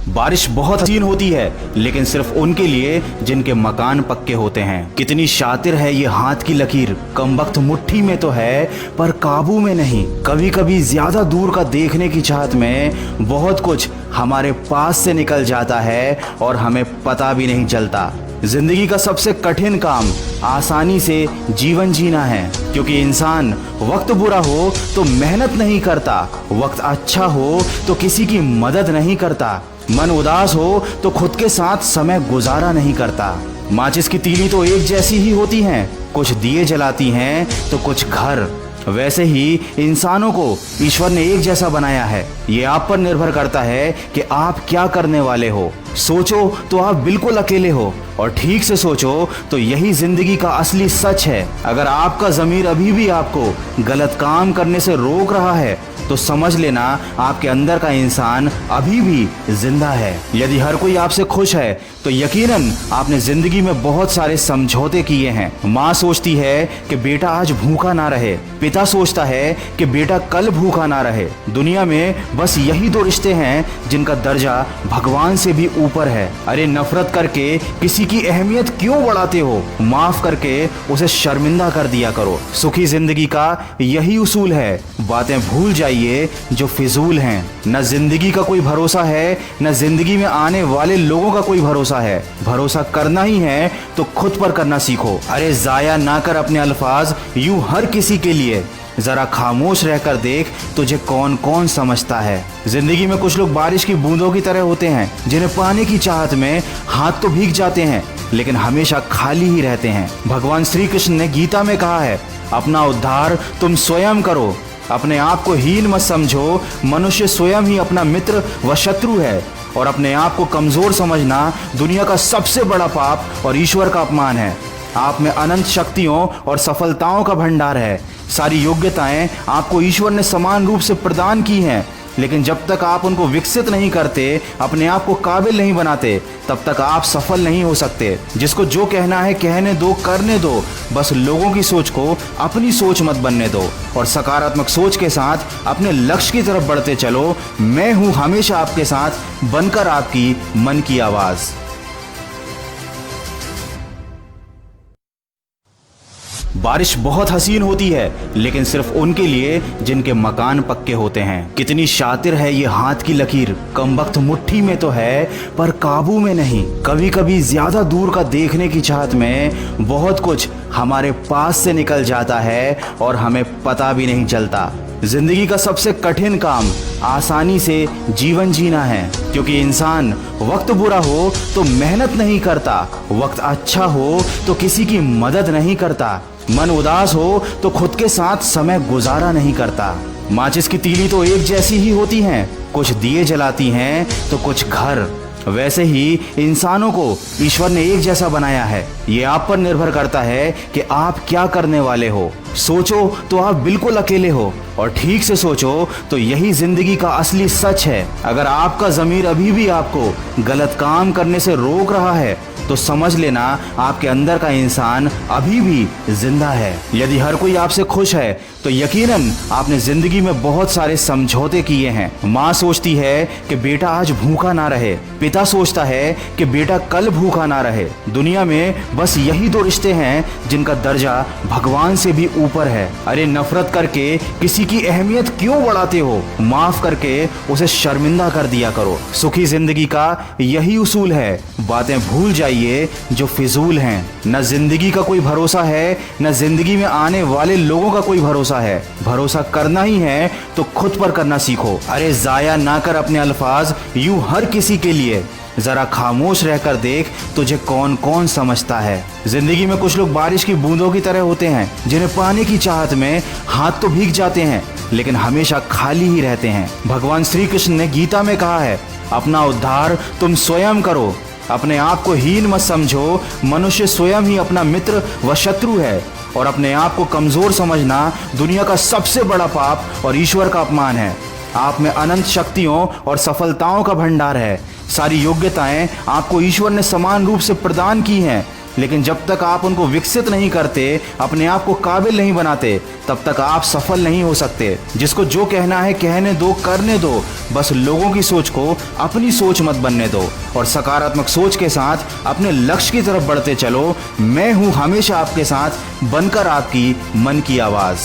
बारिश बहुत हसीन होती है, लेकिन सिर्फ उनके लिए जिनके मकान पक्के होते हैं। कितनी शातिर है ये हाथ की लकीर, कमबख्त मुट्ठी में तो है पर काबू में नहीं। कभी कभी ज्यादा दूर का देखने की चाहत में बहुत कुछ हमारे पास से निकल जाता है और हमें पता भी नहीं चलता। जिंदगी का सबसे कठिन काम आसानी से जीवन जीना है, क्योंकि इंसान वक्त बुरा हो तो मेहनत नहीं करता, वक्त अच्छा हो तो किसी की मदद नहीं करता, मन उदास हो तो खुद के साथ समय गुजारा नहीं करता। माचिस की तीली तो एक जैसी ही होती हैं, कुछ दिए जलाती हैं तो कुछ घर। वैसे ही इंसानों को ईश्वर ने एक जैसा बनाया है। ये आप पर निर्भर करता है कि आप क्या करने वाले हो। सोचो तो आप बिल्कुल अकेले हो, और ठीक से सोचो तो यही जिंदगी का असली सच है। अगर आपका ज़मीर अभी भी आपको गलत काम करने से रोक रहा है तो समझ लेना आपके अंदर का इंसान अभी भी जिंदा है। यदि हर कोई आपसे खुश है तो यकीनन आपने जिंदगी में बहुत सारे समझौते किए हैं। माँ सोचती है कि बेटा आज भूखा ना रहे, पिता सोचता है कि बेटा कल भूखा ना रहे। दुनिया में बस यही दो रिश्ते हैं जिनका दर्जा भगवान से भी ऊपर है। अरे नफरत करके किसी की अहमियत क्यों बढ़ाते हो? माफ करके उसे शर्मिंदा कर दिया करो। सुखी जिंदगी का यही उसूल है, बातें भूल जाइए जो फिजूल हैं। न जिंदगी का कोई भरोसा है, न जिंदगी में आने वाले लोगों का कोई भरोसा है। भरोसा करना ही है तो खुद पर करना सीखो। अरे जाया ना कर अपने अल्फाज यूं हर किसी के लिए, जरा खामोश रहकर देख तुझे कौन कौन समझता है। जिंदगी में कुछ लोग बारिश की बूंदों की तरह होते हैं, जिन्हें पाने की चाहत में हाथ तो भीग जाते हैं लेकिन हमेशा खाली ही रहते हैं। भगवान श्री कृष्ण ने गीता में कहा है, अपना उद्धार तुम स्वयं करो, अपने आप को हीन मत समझो। मनुष्य स्वयं ही अपना मित्र व शत्रु है, और अपने आप को कमजोर समझना दुनिया का सबसे बड़ा पाप और ईश्वर का अपमान है। आप में अनंत शक्तियों और सफलताओं का भंडार है। सारी योग्यताएं आपको ईश्वर ने समान रूप से प्रदान की हैं, लेकिन जब तक आप उनको विकसित नहीं करते, अपने आप को काबिल नहीं बनाते, तब तक आप सफल नहीं हो सकते। जिसको जो कहना है कहने दो, करने दो, बस लोगों की सोच को अपनी सोच मत बनने दो, और सकारात्मक सोच के साथ अपने लक्ष्य की तरफ बढ़ते चलो। मैं हूँ हमेशा आपके साथ, बनकर आपकी मन की आवाज़। बारिश बहुत हसीन होती है, लेकिन सिर्फ उनके लिए जिनके मकान पक्के होते हैं। कितनी शातिर है ये हाथ की लकीर, कमबख्त मुट्ठी में तो है पर काबू में नहीं। कभी कभी ज्यादा दूर का देखने की चाहत में बहुत कुछ हमारे पास से निकल जाता है और हमें पता भी नहीं चलता। जिंदगी का सबसे कठिन काम आसानी से जीवन जीना है, क्योंकि इंसान वक्त बुरा हो तो मेहनत नहीं करता, वक्त अच्छा हो तो किसी की मदद नहीं करता, मन उदास हो तो खुद के साथ समय गुजारा नहीं करता। माचिस की तीली तो एक जैसी ही होती हैं, कुछ दिए जलाती हैं तो कुछ घर। वैसे ही इंसानों को ईश्वर ने एक जैसा बनाया है। ये आप पर निर्भर करता है कि आप क्या करने वाले हो। सोचो तो आप बिल्कुल अकेले हो, और ठीक से सोचो तो यही जिंदगी का असली सच है। अगर आपका ज़मीर अभी भी आपको गलत काम करने से रोक रहा है तो समझ लेना आपके अंदर का इंसान अभी भी जिंदा है। यदि हर कोई आपसे खुश है तो यकीनन आपने जिंदगी में बहुत सारे समझौते किए हैं। माँ सोचती है कि बेटा आज भूखा ना रहे, पिता सोचता है कि बेटा कल भूखा ना रहे। दुनिया में बस यही दो रिश्ते हैं जिनका दर्जा भगवान से भी ऊपर है। अरे नफरत करके किसी की अहमियत क्यों बढ़ाते हो? माफ करके उसे शर्मिंदा कर दिया करो। सुखी जिंदगी का यही उसूल है, बातें भूल जाइए जो फिजूल हैं। न जिंदगी का कोई भरोसा है, न जिंदगी में आने वाले लोगों का कोई भरोसा है। भरोसा करना ही है तो खुद पर करना सीखो। अरे जाया ना कर अपने अल्फाज यूं हर किसी के लिए, जरा खामोश रहकर देख तुझे कौन कौन समझता है। जिंदगी में कुछ लोग बारिश की बूंदों की तरह होते हैं, जिन्हें पाने की चाहत में हाथ तो भीग जाते हैं लेकिन हमेशा खाली ही रहते हैं। भगवान श्री कृष्ण ने गीता में कहा है, अपना उद्धार तुम स्वयं करो, अपने आप को हीन मत समझो। मनुष्य स्वयं ही अपना मित्र व शत्रु है, और अपने आप को कमजोर समझना दुनिया का सबसे बड़ा पाप और ईश्वर का अपमान है। आप में अनंत शक्तियों और सफलताओं का भंडार है। सारी योग्यताएं आपको ईश्वर ने समान रूप से प्रदान की हैं, लेकिन जब तक आप उनको विकसित नहीं करते, अपने आप को काबिल नहीं बनाते, तब तक आप सफल नहीं हो सकते। जिसको जो कहना है कहने दो, करने दो, बस लोगों की सोच को अपनी सोच मत बनने दो और सकारात्मक सोच के साथ अपने लक्ष्य की तरफ बढ़ते चलो। मैं हूं हमेशा आपके साथ, बनकर आपकी मन की आवाज।